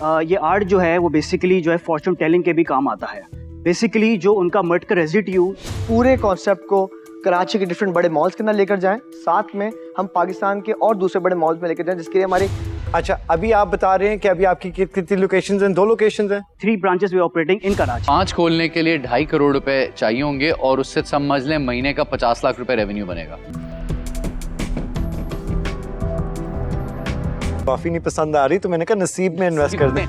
ये आर्ट जो है वो बेसिकली जो है फॉर्चून टेलिंग के भी काम आता है। बेसिकली जो उनका मड का रेजिड्यू पूरे कॉन्सेप्ट को कराची के डिफरेंट बड़े मॉल्स के अंदर लेकर जाएं, साथ में हम पाकिस्तान के और दूसरे बड़े मॉल्स में लेकर जाएं, जिसके लिए हमारी अच्छा, अभी आप बता रहे हैं कि अभी आपकी कितनी लोकेशंस हैं? 2 लोकेशंस हैं। 3 branches we operating in Karachi. 5 खोलने के लिए 2.5 करोड़ रुपए चाहिए होंगे और उससे समझ लें महीने का 50 लाख रुपए रेवेन्यू बनेगा। काफी नहीं पसंद आ रही तो मैंने कहा नसीब में इन्वेस्ट कर दें।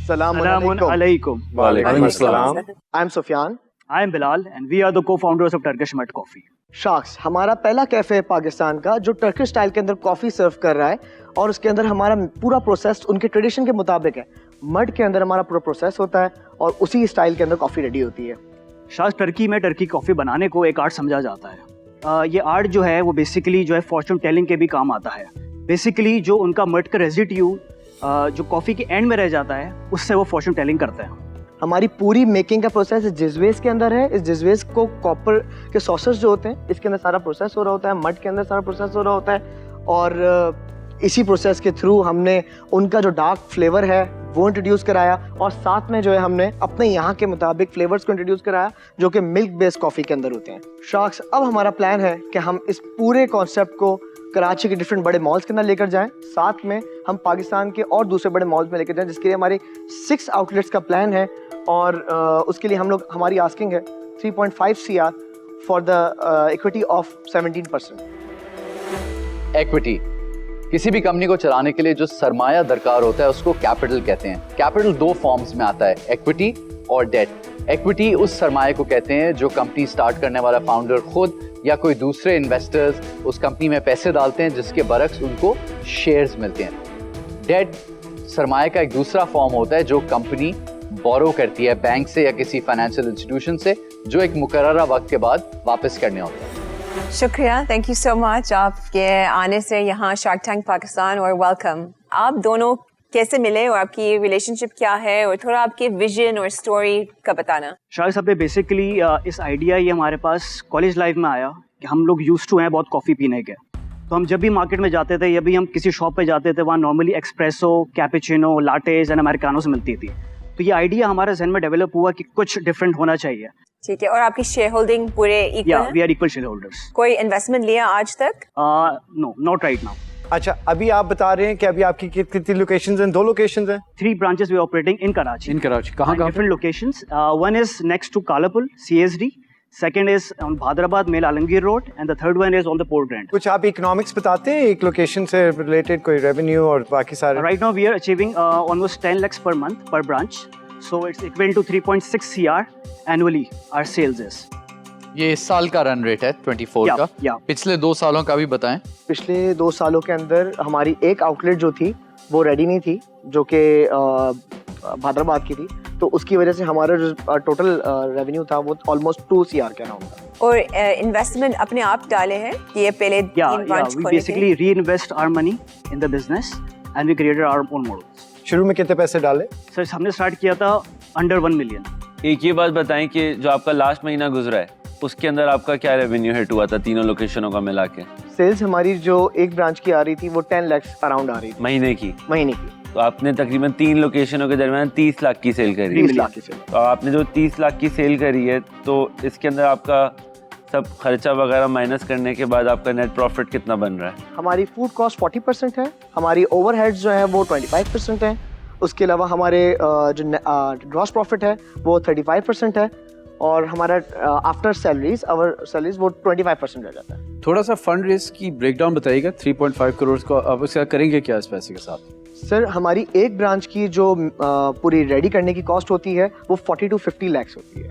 Assalamualaikum. वालेकुम अस्सलाम। I am Sufiyan. I am Bilal and we are the co-founders of Turkish Mud Coffee. शाख्स हमारा पहला कैफे है पाकिस्तान का जो टर्किश स्टाइल के अंदर कॉफ़ी सर्व कर रहा है, और उसके अंदर हमारा पूरा प्रोसेस उनके ट्रेडिशन के मुताबिक है। मड के अंदर हमारा पूरा प्रोसेस होता है और उसी स्टाइल के अंदर कॉफ़ी रेडी होती है। शायद टर्की में टर्की कॉफ़ी बनाने को एक आर्ट समझा जाता है। ये आर्ट जो है वो बेसिकली जो है फॉर्चून टेलिंग के भी काम आता है। बेसिकली जो उनका मड का रेजिड्यू जो कॉफ़ी के एंड में रह जाता है उससे वो फॉर्चून टेलिंग करते हैं। हमारी पूरी मेकिंग का प्रोसेस इस जिजवेस के अंदर है। इस जिजवेस को कॉपर के सॉसेस जो होते हैं इसके अंदर सारा प्रोसेस हो रहा होता है, मड के अंदर सारा प्रोसेस हो रहा होता है, और इसी प्रोसेस के थ्रू हमने उनका जो डार्क फ्लेवर है वो इंट्रोड्यूस कराया, और साथ में जो है हमने अपने यहाँ के मुताबिक फ्लेवर्स को इंट्रोड्यूस कराया जो कि मिल्क बेस्ड कॉफ़ी के अंदर होते हैं। शाख्स अब हमारा प्लान है कि हम इस पूरे कॉन्सेप्ट को कराची के डिफरेंट बड़े मॉल्स के अंदर लेकर जाएं, साथ में हम पाकिस्तान के और दूसरे बड़े मॉल्स में लेकर जाएं, जिसके लिए हमारे 6 आउटलेट्स का प्लान है, और उसके लिए हम लोग हमारी आस्किंग है 3.5 CR for the equity of 17%। Equity किसी भी कंपनी को चलाने के लिए जो सरमाया दरकार होता है उसको कैपिटल कहते हैं। कैपिटल 2 फॉर्म्स में आता है, इक्विटी और डेट। इक्विटी उस सरमाए को कहते हैं जो कंपनी स्टार्ट करने वाला फाउंडर खुद या कोई दूसरे इन्वेस्टर्स उस कंपनी में पैसे डालते हैं जिसके बरक्स उनको शेयर्स मिलते हैं। डेट सरमाए का एक दूसरा फॉर्म होता है जो कंपनी बोरो करती है बैंक से या किसी फाइनेंशियल इंस्टीट्यूशन से, जो एक मुकर्ररा वक्त के बाद वापस करने होता है। शुक्रिया, थैंक यू सो मच आपके आने से यहाँ शार्क टैंक पाकिस्तान, और वेलकम। आप दोनों कैसे मिले और आपकी रिलेशनशिप क्या है, और थोड़ा आपके विजन और स्टोरी का बताना। शायद साहब बेसिकली इस आइडिया ये हमारे पास कॉलेज लाइफ में आया कि हम लोग यूज्ड टू हैं बहुत कॉफ़ी पीने के, तो हम जब भी मार्केट में जाते थे या भी हम किसी शॉप पे जाते थे वहाँ नॉर्मली एक्सप्रेसो, कैपेचिनो, लाटेज एंड अमेरिकानोस मिलती थी। तो ये आइडिया हमारे जहन में डेवलप हुआ कि कुछ डिफरेंट होना चाहिए। ठीक है, और आपकी शेयर होल्डिंग पूरे इक्वल है? We are equal shareholders. कोई इन्वेस्टमेंट लिया आज तक? No, not right now. अच्छा, अभी आप बता रहे हैं कि अभी आपकी कितनी लोकेशंस हैं? 2 लोकेशंस हैं। 3 branches we operating in Karachi. In Karachi कहाँ different locations. One is next to Kalapul CSD, second is on Bhadrabad Mail Alamgir Road, and the third one is on the Port Grand. कुछ आप इकोनॉमिक्स बताते हैं एक location से related, कोई revenue और बाकी सारे? Right now we are achieving almost 10 lakhs per month per branch, so it's equivalent to 3.6 CR annually our sales is. ये इस साल का रन रेट है 24 का। पिछले 2 सालों का भी बताएं। पिछले 2 सालों के अंदर हमारी एक आउटलेट जो थी वो रेडी नहीं थी, जो कि भादराबाद की थी, तो उसकी वजह से हमारा जो टोटल रेवेन्यू था वो ऑलमोस्ट 2 CR के अराउंड था। और इन्वेस्टमेंट अपने आप डाले हैं कि ये पहले 3 branch we basically reinvest our money in the business and we created our own models. शुरू में कितने पैसे डाले? सर हमने स्टार्ट किया था अंडर 1 million। एक ये बात बताएं कि जो आपका लास्ट महीना गुजरा है उसके अंदर आपका क्या रेवेन्यू हिट हुआ था तीनों लोकेशनों का मिला के? सेल्स हमारी जो एक ब्रांच की आ रही थी वो 10 लाख अराउंड आ रही थी महीने की। तो आपने तकरीबन 3 लोकेशनों के दरमियान 30 लाख की सेल करी। 30 लाख की सेल। तो आपने जो 30 लाख की सेल करी है तो इसके अंदर आपका सब खर्चा वगैरह माइनस करने के बाद आपका नेट प्रॉफिट कितना बन रहा है? हमारी फूड कॉस्ट 40% है, हमारी ओवरहेड्स जो है वो 25% है, उसके अलावा हमारे जो ग्रॉस प्रॉफिट है वो 35% है, और हमारा आफ्टर सैलरीज वो 25% रह जाता है। थोड़ा सा फंड रेज की ब्रेकडाउन बताइएगा। 3.5 करोड़ को आप इसका करेंगे क्या इस पैसे के साथ? सर हमारी एक ब्रांच की जो पूरी रेडी करने की कॉस्ट होती है वो 40 to 50 lakhs होती है,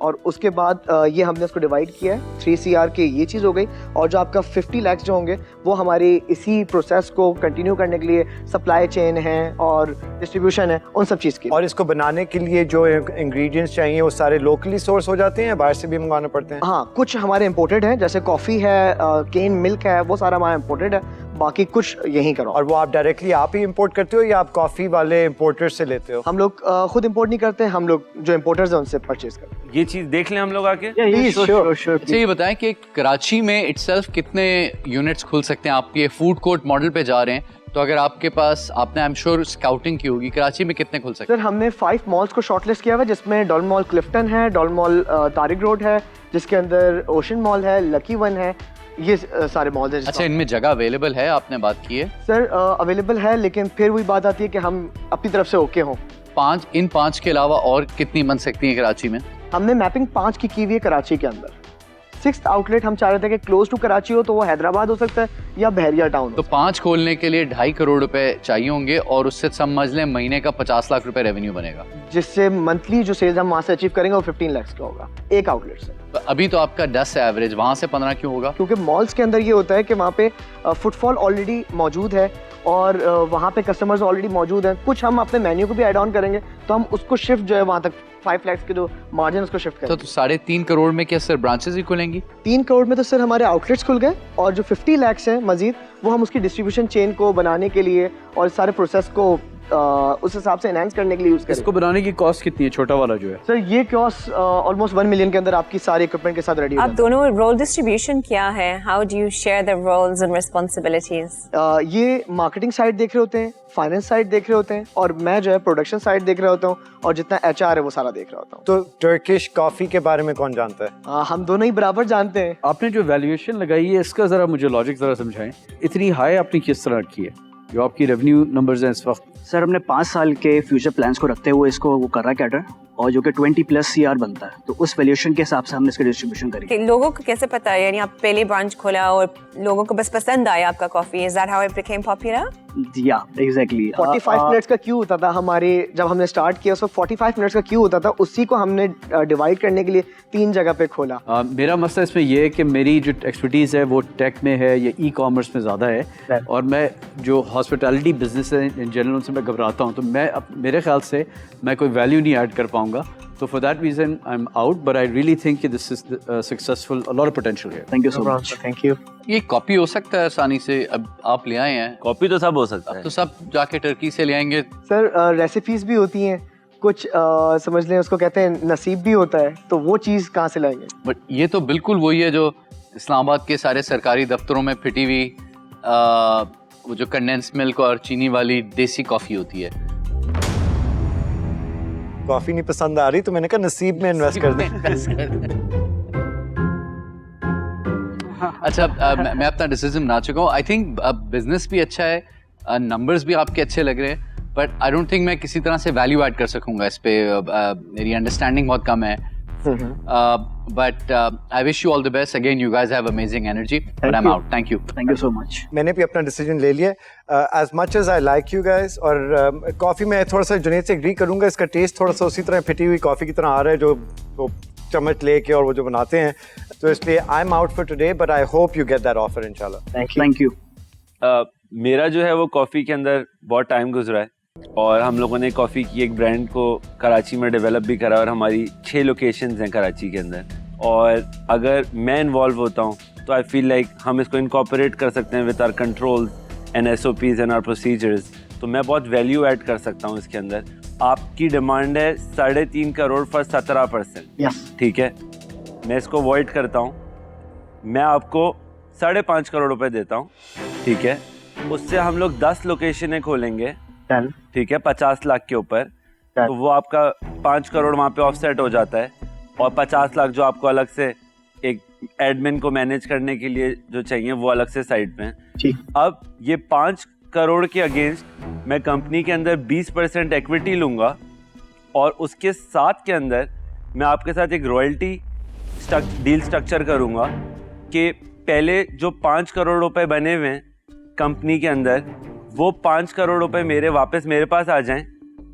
और उसके बाद ये हमने उसको डिवाइड किया है 3 CR के, ये चीज़ हो गई। और जो आपका 50 lakhs जो होंगे वो हमारे इसी प्रोसेस को कंटिन्यू करने के लिए सप्लाई चेन है और डिस्ट्रीब्यूशन है, उन सब चीज़ की। और इसको बनाने के लिए जो इंग्रेडिएंट्स चाहिए वो सारे लोकली सोर्स हो जाते हैं, बाहर से भी मंगवाना पड़ते हैं? हाँ, कुछ हमारे इम्पोर्टेड हैं, जैसे कॉफ़ी है, केन मिल्क है, वो सारा हमारा इम्पोर्टेड है, बाकी कुछ यहीं करो। और वो आप डायरेक्टली आप ही इंपोर्ट करते हो या आप कॉफ़ी वाले इंपोर्टर्स से लेते हो? हम लोग खुद इंपोर्ट नहीं करते, हम लोग जो इम्पोर्टर्स हैं उनसे परचेज करते हैं। ये चीज़ देख लें हम लोग आके। sure. अच्छा ये बताएं कि कराची में इटसेल्फ कितने यूनिट्स खुल सकते हैं? आप ये फूड कोर्ट मॉडल पे जा रहे हैं, तो अगर आपके पास, आपने आई एम श्योर स्काउटिंग की होगी, कराची में कितने खुल सकते सर हमने 5 मॉल्स को शॉर्टलिस्ट किया हुआ है, जिसमें डॉल मॉल क्लिफ्टन है, डॉल मॉल तारिक रोड है, जिसके अंदर ओशन मॉल है, लकी वन है, ये सारे मॉल्स हैं। अच्छा, इनमें जगह अवेलेबल है? आपने बात की है सर अवेलेबल है, लेकिन फिर वही बात आती है कि हम अपनी तरफ से ओके हों। इन पांच के अलावा और कितनी बन सकती है कराची में? हमने मैपिंग 5 की हुई है कराची के अंदर। 6th आउटलेट हम चाह रहे थे कि क्लोज टू कराची हो, तो वो हैदराबाद हो सकता है या बहरिया टाउन। तो 5 खोलने के लिए 2.5 करोड़ रुपए चाहिए होंगे और उससे समझ लें महीने का 50 लाख रुपए रेवेन्यू बनेगा, जिससे मंथली जो सेल्स हम वहाँ से अचीव करेंगे वो 15 lakhs का होगा एक आउटलेट से। तो अभी तो आपका 10 है एवरेज, वहाँ से 15 क्यों होगा? क्योंकि मॉल्स के अंदर ये होता है कि वहाँ पे फुटफॉल ऑलरेडी मौजूद है और वहाँ पे कस्टमर्स ऑलरेडी मौजूद हैं। कुछ हम अपने मेन्यू को भी ऐड ऑन करेंगे, तो हम उसको शिफ्ट जो है वहाँ तक 5 lakhs के जो मार्जिन उसको शिफ्ट करेंगे। तो 3.5 करोड़ में क्या सर ब्रांचेस ही खुलेंगी? 3 करोड़ में तो सर हमारे आउटलेट्स खुल गए, और जो 50 lakhs है मजीद, वो हम उसकी डिस्ट्रीब्यूशन चेन को बनाने के लिए और सारे प्रोसेस को उस हिसाब से एनहांस करने के लिए यूज करें। इसको बनाने की कॉस्ट कितनी है, छोटा वाला जो है? सर ये कियोस्क ऑलमोस्ट 1 million के अंदर आपकी सारे इक्विपमेंट के साथ रेडी हो आप दोनों रोल डिस्ट्रीब्यूशन क्या है? How do you share the roles and responsibilities? ये मार्केटिंग साइड देख रहे होते हैं, फाइनेंस साइड देख रहे होते हैं, और मैं जो है प्रोडक्शन साइड देख रहा होता हूँ, और जितना HR है वो सारा देख रहा होता हूँ। तो टर्किश कॉफ़ी के बारे में कौन जानता है? हम दोनों ही बराबर जानते हैं। आपने जो वैल्यूएशन लगाई है इसका ज़रा मुझे लॉजिक ज़रा समझाएं। इतनी हाई आपने किस तरह रखी है? जो आपकी रेवेन्यू नंबर्स हैं इस वक्त? सर हमने 5 साल के फ्यूचर प्लान्स को रखते हुए इसको वो कर रहा है कैटर, और जो कि 20+ CR बनता है, तो उस वैल्यूएशन के हिसाब से हमने इसकी डिस्ट्रीब्यूशन करी। कि लोगों को कैसे पता है, यानी आप पहले ब्रांच खोला और लोगों को बस पसंद आया आपका coffee? Is that how it became popular? या एग्जैक्टली 45 मिनट्स का क्यू होता था हमारे, जब हमने स्टार्ट किया उसमें 45 मिनट्स का क्यू होता था, उसी को हमने डिवाइड करने के लिए 3 जगह पे खोला। मेरा मसला इसमें यह है कि मेरी जो एक्सपर्टीज़ है वो टेक में है या ई-कॉमर्स में ज़्यादा है, और मैं जो हॉस्पिटैलिटी बिजनेस है इन जनरल उनसे मैं घबराता हूँ, तो मैं मेरे ख्याल से मैं कोई वैल्यू नहीं ऐड कर पाऊँगा। तो for that reason I am out, but I really think कि this is successful, a lot of potential here. Thank you so much. Thank you. ये कॉपी हो सकता है आसानी से? अब आप ले आए हैं, कॉपी तो सब हो सकता है। तो सब जाके टर्की से ले आएंगे? सर रेसिपीज भी होती हैं कुछ, समझ लें उसको कहते हैं नसीब भी होता है, तो वो चीज़ कहाँ से लाएंगे? बट ये तो बिल्कुल वही है जो इस्लामाबाद के सारे सरकारी दफ्तरों में फिटी हुई वो जो कंडेंस मिल्क और चीनी वाली देसी कॉफ़ी होती है। कॉफ़ी नहीं पसंद आ रही तो मैंने कहा नसीब में इन्वेस्ट कर दें। अच्छा, मैं अपना डिसीजन बना चुका हूँ। आई थिंक बिजनेस भी अच्छा है, नंबर्स भी आपके अच्छे लग रहे हैं, बट आई डोंट थिंक मैं किसी तरह से वैल्यू ऐड कर सकूंगा इस पे। मेरी अंडरस्टैंडिंग बहुत कम है, but I wish you all the best. Again you guys have amazing energy, but I am out. Thank you so much. मैंने भी अपना डिसीजन ले लिया। As much as I like you guys, और कॉफ़ी में थोड़ा सा जुनैद से एग्री करूंगा, इसका टेस्ट थोड़ा सा उसी तरह फिटी हुई कॉफ़ी की तरह आ रहा है जो वो चम्मच लेके और वो जो बनाते हैं, तो इसलिए I am out for today, but I hope you get that offer इंशाल्लाह। Thank you. मेरा जो है वो कॉफ़ी के अंदर बहुत टाइम गुजरा है, और हम लोगों ने कॉफ़ी की एक ब्रांड को कराची में डेवलप भी करा, और हमारी 6 लोकेशंस हैं कराची के अंदर। और अगर मैं इन्वॉल्व होता हूँ तो आई फील लाइक हम इसको इनकॉर्पोरेट कर सकते हैं with our controls and SOPs and our procedures, तो मैं बहुत वैल्यू ऐड कर सकता हूँ इसके अंदर। आपकी डिमांड है 3.5 करोड़ फॉर 17%, ठीक है, मैं इसको अवॉइड करता हूँ, मैं आपको 5.5 करोड़ रुपए देता हूँ, ठीक है, उससे हम लोग 10 लोकेशनें खोलेंगे, ठीक है, 50 लाख के ऊपर, तो वो आपका 5 करोड़ वहाँ पे ऑफसेट हो जाता है, और 50 लाख जो आपको अलग से एक एडमिन को मैनेज करने के लिए जो चाहिए वो अलग से साइड पे हैं। अब ये 5 करोड़ के अगेंस्ट मैं कंपनी के अंदर 20% इक्विटी लूँगा, और उसके साथ के अंदर मैं आपके साथ एक रॉयल्टी डील स्ट्रक्चर करूँगा कि पहले जो 5 करोड़ रुपए बने हुए हैं कंपनी के अंदर, वो 5 करोड़ रुपए मेरे वापस मेरे पास आ जाएं,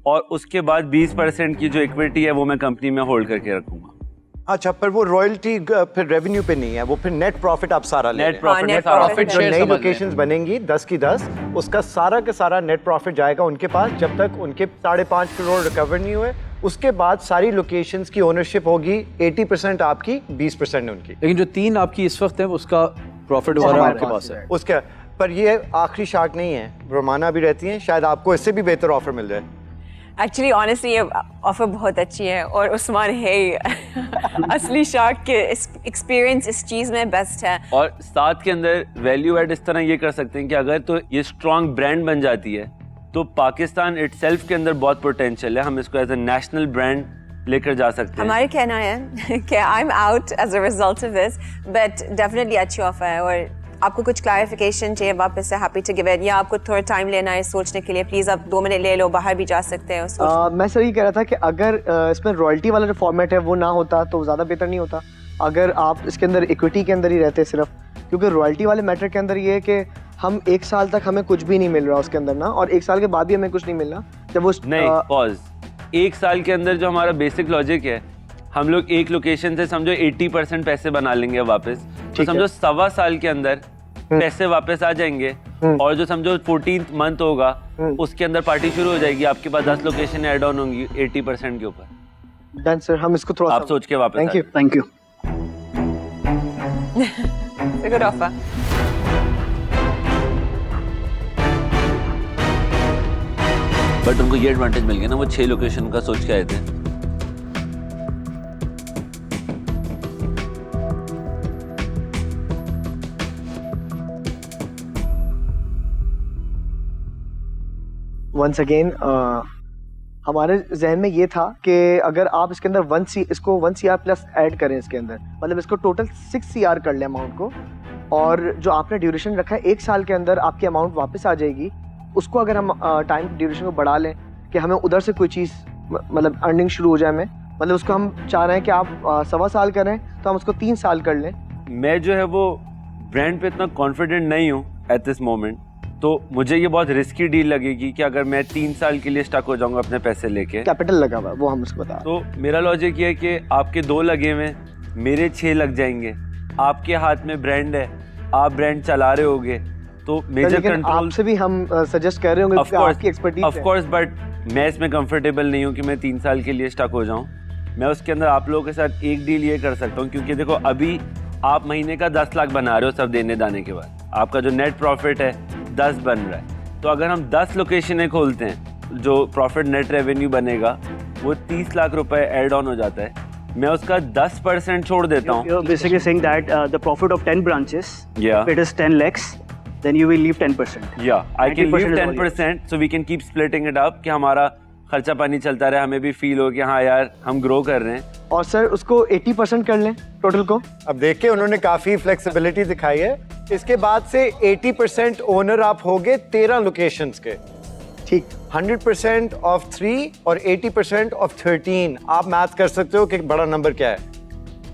और उसके बाद 20% की जो इक्विटी है वो मैं कंपनी में होल्ड करके रखूँगा। अच्छा, पर वो रॉयल्टी फिर रेवेन्यू पे नहीं है, वो फिर नेट प्रॉफिट आप सारा ले रहे नेट हैं। प्रॉफिट net में सारा profit जो share नई लोकेशंस बनेंगी 10 की 10, उसका सारा का सारा नेट प्रॉफिट जाएगा उनके पास जब तक उनके 5.5 करोड़ रिकवर नहीं हुए। उसके बाद सारी लोकेशंस की ओनरशिप होगी 80% आपकी, 20% उनकी। लेकिन जो 3 आपकी इस वक्त है उसका प्रॉफिट वाला हमारे आपके पास पास है। उसका पर ये आखिरी शार्क नहीं है, रोमाना भी रहती हैं, शायद आपको इससे भी बेहतर ऑफर मिल जाए। एक्चुअली ऑनेस्टली ये ऑफर बहुत अच्छी है और उस्मान है ही असली शार्क के एक्सपीरियंस इस चीज़ में बेस्ट है। और साथ के अंदर वैल्यू ऐड इस तरह ये कर सकते हैं कि अगर तो ये स्ट्रॉन्ग ब्रांड बन जाती है तो पाकिस्तान इटसेल्फ के अंदर बहुत पोटेंशियल है, हम इसको एज अ नेशनल ब्रांड लेकर जा सकते हैं। हमारे कहना है कि I am out as a result of this, but definitely अच्छी ऑफर है। और आपको कुछ क्लैरिफिकेशन चाहिए वापस से हैप्पी टू गिव इट, या आपको थोड़ा टाइम लेना है सोचने के लिए, प्लीज़ आप 2 मिनट ले लो, बाहर भी जा सकते हैं। मैं सर ये कह रहा था कि अगर इसमें रॉयल्टी वाला जो फॉर्मेट है वो ना होता तो ज़्यादा बेहतर नहीं होता, अगर आप इसके अंदर इक्विटी के अंदर ही रहते सिर्फ, क्योंकि रॉयल्टी वाले मैटर के अंदर ये है कि हम 1 साल तक हमें कुछ भी नहीं मिल रहा उसके अंदर ना, और 1 साल के बाद भी हमें कुछ नहीं मिल रहा जब वो नहीं, पॉज। 1 साल के अंदर जो हमारा बेसिक लॉजिक है, हम लोग एक लोकेशन से समझो 80% पैसे बना लेंगे वापस, तो समझो 1.25 साल के अंदर पैसे वापस आ जाएंगे। और जो समझो 14th मंथ होगा उसके अंदर पार्टी शुरू हो जाएगी, आपके पास 10 लोकेशन ऐड ऑन होंगी 80% के ऊपर। डन सर, हम इसको थोड़ा आप सोच के वापस thank you. Thank you. Good offer. But उनको ये एडवांटेज मिल गया ना, वो 6 लोकेशन का सोच के आए थे। वंस अगेन हमारे जहन में ये था कि अगर आप इसके अंदर 1 CR प्लस ऐड करें इसके अंदर, मतलब इसको टोटल 6 CR कर लें अमाउंट को, और जो आपने ड्यूरेशन रखा है 1 साल के अंदर आपकी अमाउंट वापस आ जाएगी, उसको अगर हम टाइम ड्यूरेशन को बढ़ा लें कि हमें उधर से कोई चीज़ मतलब अर्निंग शुरू हो जाए, हमें मतलब उसको हम चाह रहे हैं कि आप 1.25 साल करें तो हम उसको 3 साल कर लें। मैं जो है वो ब्रांड पे इतना कॉन्फिडेंट नहीं हूँ एट दिस मोमेंट, तो मुझे ये बहुत रिस्की डील लगेगी कि अगर मैं 3 साल के लिए स्टक हो जाऊंगा अपने पैसे लेके। कैपिटल लगा हुआ है वो हम उसको बता। तो मेरा लॉजिक ये है कि आपके 2 लगे हुए, मेरे 6 लग जाएंगे, आपके हाथ में ब्रांड है, आप ब्रांड चला रहे होगे, तो मेजर कंट्रोल आपसे भी हम सजेस्ट कर रहे होंगे क्योंकि आपकी एक्सपर्टीज है। ऑफ कोर्स, बट मैं इसमें कंफर्टेबल नहीं हूँ कि मैं 3 साल के लिए स्टक हो जाऊँ। मैं उसके अंदर आप लोगों के साथ एक डील ये कर सकता हूँ, क्योंकि देखो अभी आप महीने का 10 लाख बना रहे हो सब देने दाने के बाद, आपका जो नेट प्रॉफिट है 10 बन रहा है, तो अगर हम 10 लोकेशनें खोलते हैं जो प्रॉफिट नेट रेवेन्यू बनेगा वो 30 लाख रुपए ऐड ऑन हो जाता है, मैं उसका 10% छोड़ देता हूँ। You're basically saying that the profit of 10 branches, Yeah. if it is 10 lakhs, then you will leave 10%. Yeah, I can 90% leave is all 10%, so we can keep splitting it up कि हमारा खर्चा पानी चलता रहे, हमें भी फील हो कि हाँ यार हम ग्रो कर रहे हैं। और सर उसको 80% कर लें टोटल को। अब देखिए उन्होंने काफी फ्लेक्सिबिलिटी दिखाई है, इसके बाद से 80% ओनर आप होगे 13 लोकेशंस के, ठीक। 100% ऑफ 3 और 80% ऑफ 13। आप मैथ कर सकते हो कि बड़ा नंबर क्या है।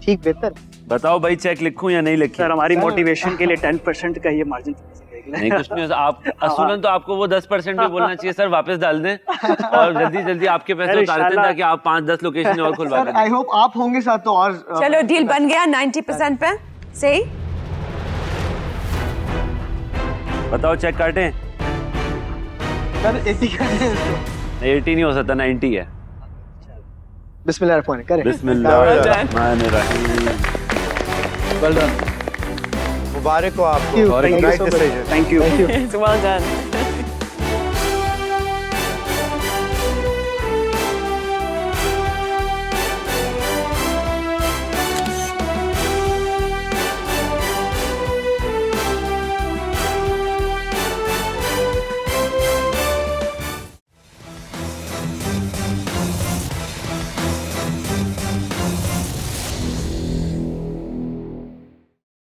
ठीक, बेहतर। बताओ भाई, चेक लिखूं या नहीं लिखूं? सर हमारी मोटिवेशन के लिए 10% का ये मार्जिन नहीं, कुछ नहीं। आप असूलन तो आपको वो 10% भी बोलना चाहिए सर, वापस डाल दें और जल्दी जल्दी आपके पैसे उतार दें ताकि आप 5-10 लोकेशन और खुलवा सर दें। आई होप आप होंगे साथ तो और चलो डील बन गया 90% पे, सही। बताओ चेक काटें? सर 80 कर दें इसको। 80 नहीं हो सकता, 90 है। बिस्मिल्लाहिर्रहमानिर्रहीम करें। बिस्मिल्लाहिर्रहमानिर्रहीम। Well done. मुबारक हो आपको। Thank you so much. Right decision. Thank you. Thank you. It's well done.